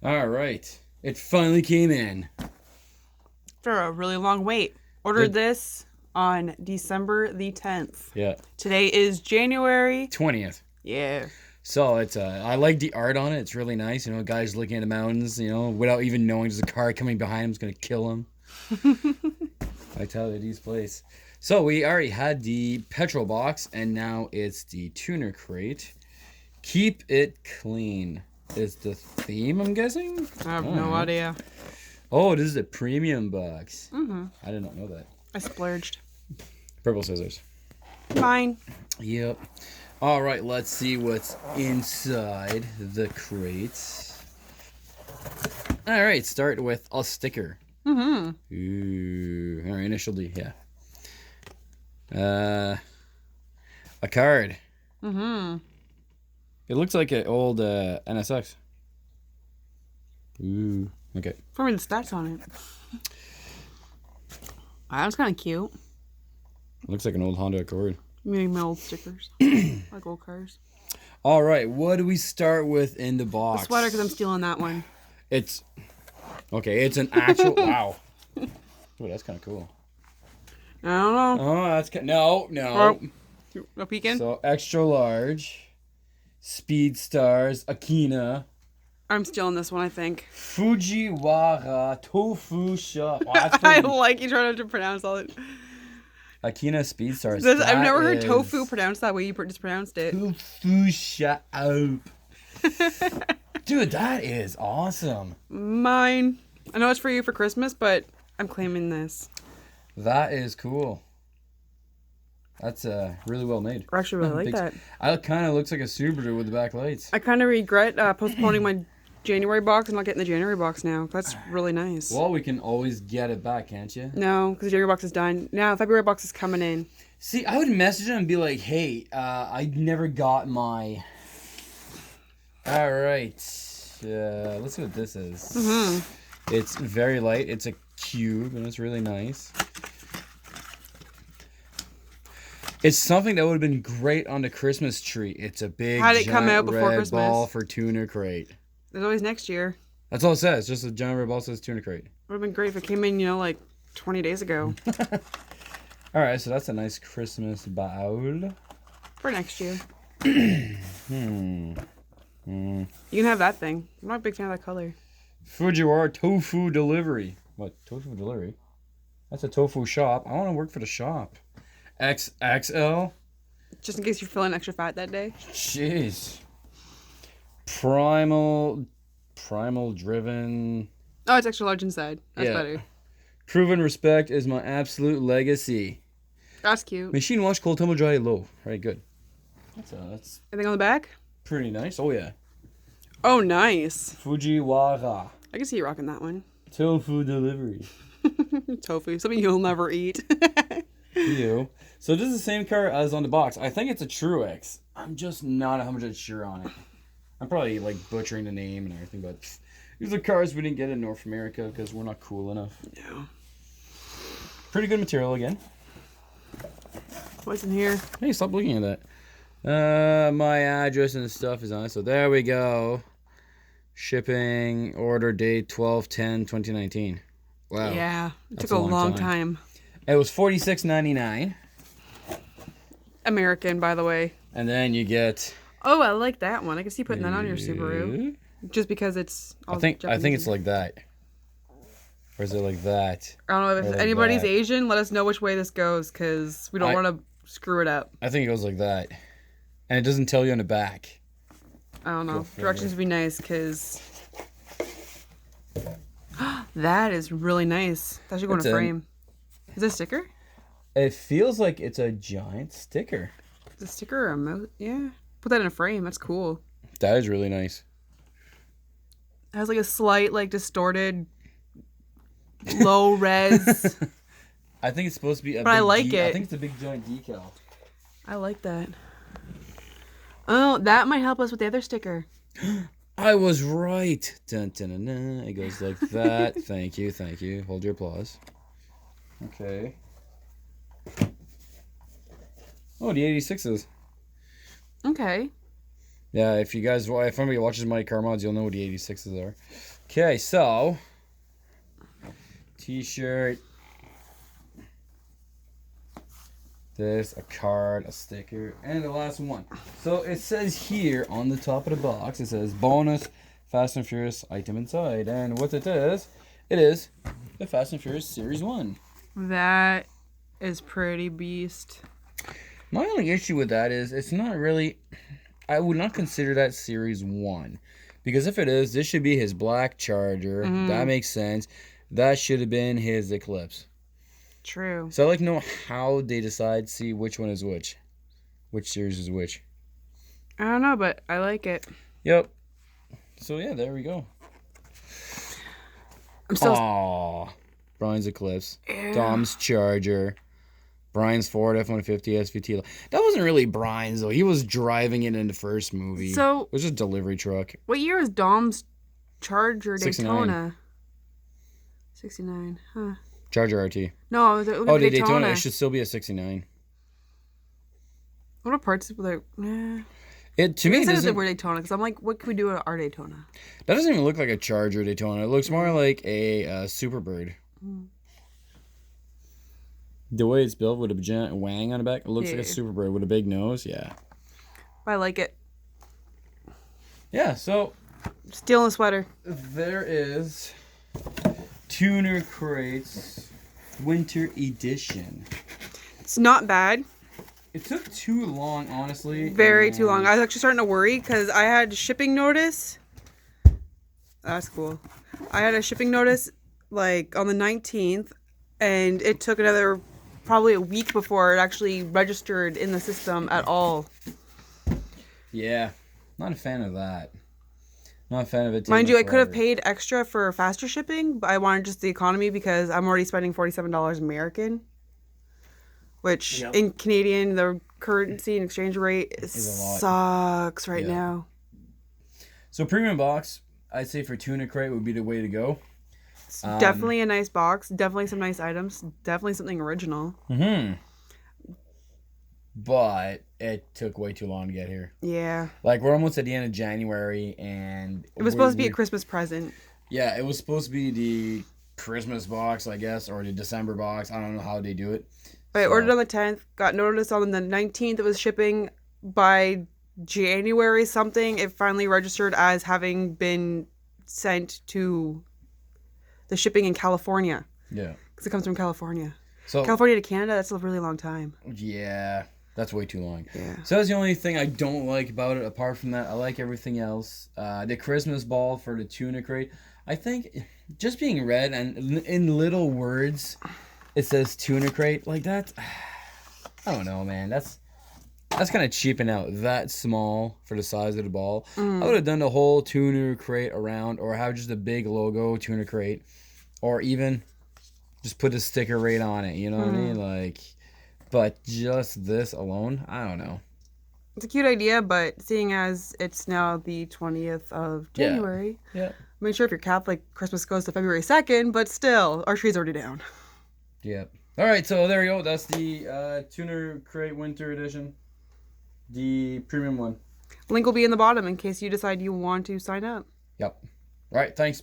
All right. It finally came in. After a really long wait. Ordered It- this on December the 10th. Yeah. Today is January. 20th. Yeah. So it's I like the art on it. It's really nice. You know, guys looking at the mountains, you know, without even knowing there's a car coming behind him is going to kill him. I tell you, these place. So we already had the petrol box, and now it's the tuner crate. Keep it clean is the theme, I'm guessing? I have don't no know. idea. Oh, this is a premium box. Mm-hmm. I did not know that. I splurged. Purple scissors. Mine. Yep. All right, let's see what's inside the crates. All right, start with a sticker. Mm-hmm. Ooh, all right, initial D, yeah. A card. Mm-hmm. It looks like an old NSX. Ooh, okay. For me, the stats on it. That was kind of cute. Looks like an old Honda Accord. Meaning my old stickers. Like old cars. All right, what do we start with in the The box? sweater, because I'm stealing that one. It's okay. It's an actual. Wow. Ooh, that's kind of cool. I don't know. Oh, that's no. Oh, no peeking? So extra large, Speed Stars, Akina, I'm stealing this one, I think. Fujiwara Tofu Shop. Wow, that's I pretty- like you trying to pronounce all it. Akina Speed Stars. I've That never heard is tofu pronounced that way. You just pronounced it. Tofu Shop. Dude, that is awesome. Mine. I know it's for you for Christmas, but I'm claiming this. That is cool. That's really well made. I actually really like Thanks. that. I kind of looks like a Subaru with the back lights. I kind of regret postponing my January box and not getting the January box now. That's really nice. Well, we can always get it back, can't you? No, because the January box is done. Now, February box is coming in. See, I would message him and be like, "Hey, I never got my." All right, let's see what this is. Mm-hmm. It's very light. It's a cube, and it's really nice. It's something that would have been great on the Christmas tree. It's a big, How did it come giant out before red Christmas? ball for tuner crate. There's always next year. That's all it says. Just a giant red ball says tuner crate. Would have been great if it came in, like 20 days ago. All right, so that's a nice Christmas bowl. For next year. Hmm. You can have that thing. I'm not a big fan of that color. Fujiwara Tofu Delivery. What? Tofu Delivery? That's a tofu shop. I want to work for the shop. XXL? Just in case you're feeling extra fat that day. Jeez. Primal Driven. Oh, it's extra large inside. That's Yeah. better. Proven respect is my absolute legacy. That's cute. Machine wash, cold tumble dry, low. All right, good. That's Anything on the back? pretty nice. Oh, yeah. Oh, nice. Fujiwara I can see you rocking that one. Tofu Delivery. Tofu. Something you'll never eat. You. So this is the same car as on the box. I think it's a Truex. I'm just not 100% sure on it. I'm probably like butchering the name and everything, but these are cars we didn't get in North America because we're not cool enough. No. Pretty good material again. What's in here? Hey, stop looking at that. My address and stuff is on it. So there we go. Shipping order date 12/10/2019. Wow. Yeah. It That's took a a long long time. time. It was $46.99, American, by the way. and then you get. Oh, I like that one. I can see putting that on your Subaru. Just because it's all I think Japanese. it's like that. Or is it like that? I don't know if or like anybody's that. Asian. Let us know which way this goes, because we don't want to screw it up. I think it goes like that. And it doesn't tell you on the back. I don't know. Go for Directions it. would be nice, because that is really nice. That should go in It's a a- frame. Is this a sticker? It feels like it's a giant sticker. Is it a sticker or a yeah? Put that in a frame. That's cool. That is really nice. It has like a slight, like distorted, low res. I think it's supposed to be a But I big like I it. think it's a big giant decal. I like that. Oh, that might help us with the other sticker. I was right. Dun, dun, dun, dun. It goes like that. Thank you. Hold your applause. Okay. Oh, the 86s. Okay. Yeah, if anybody watches Mighty Car Mods, you'll know what the 86s are. Okay, so T-shirt, this, a card, a sticker, and the last one. So it says here on the top of the box, it says bonus Fast and Furious item inside, and what it is the Fast and Furious Series 1. That is pretty beast. My only issue with that is it's not really. I would not consider that Series 1. Because if it is, this should be his black Charger. That makes sense. That should have been his Eclipse. True. So I'd like to know how they see which one is which. Which series is which. I don't know, but I like it. Yep. So yeah, there we go. I'm still. Aww. Brian's Eclipse. Yeah. Dom's Charger. Brian's Ford F-150 SVT. That wasn't really Brian's, though. He was driving it in the first movie. So, it was just a delivery truck. What year is Dom's Charger 69. Daytona? 69. Huh. Charger RT. No, look at Oh, the the Daytona. Daytona. It should still be a 69. What are parts of like? It to me It says doesn't. we're Daytona because I'm like, what can we do at our Daytona? That doesn't even look like a Charger Daytona. It looks more like a Superbird. The way it's built with a giant wang on the back, it looks like a Superbird with a big nose. Yeah. I like it. Yeah. So Stealing a sweater. there is Tuner Crates Winter Edition. It's not bad. It took too long, honestly. Very too long. I was actually starting to worry because I had shipping notice. That's cool. I had a shipping notice like on the 19th, and it took another probably a week before it actually registered in the system at all. Yeah. Not a fan of that. Not a fan of it. Mind you, I could have paid extra for faster shipping, but I wanted just the economy because I'm already spending $47 American. Which in Canadian, the currency and exchange rate sucks right now. So premium box, I'd say for Tuna Crate would be the way to go. It's definitely a nice box. Definitely some nice items. Definitely something original. But it took way too long to get here. Yeah. Like we're almost at the end of January, and it was supposed to be a Christmas present. Yeah, it was supposed to be the Christmas box, I guess, or the December box. I don't know how they do it. I ordered on the 10th, got notice on the 19th it was shipping. By January something, it finally registered as having been sent to the shipping in California. Yeah. Because it comes from California. So California to Canada, that's a really long time. Yeah, that's way too long. Yeah. So that's the only thing I don't like about it. Apart from that, I like everything else. The Christmas ball for the Tuna Crate. I think just being read and in little words, it says Tuna Crate. Like that, I don't know, man. That's kind of cheaping out. That small for the size of the ball. I would have done the whole Tuna Crate around, or have just a big logo Tuna Crate, or even just put a sticker right on it. You know what I mean? Like, but just this alone, I don't know. It's a cute idea, but seeing as it's now the 20th of January, Yeah. I mean, sure, if you're Catholic, Christmas goes to February 2nd, but still, our tree's already down. Yeah. All right, so there you go. That's the Tuner Crate Winter Edition, the premium one. Link will be in the bottom in case you decide you want to sign up. Yep. All right, thanks.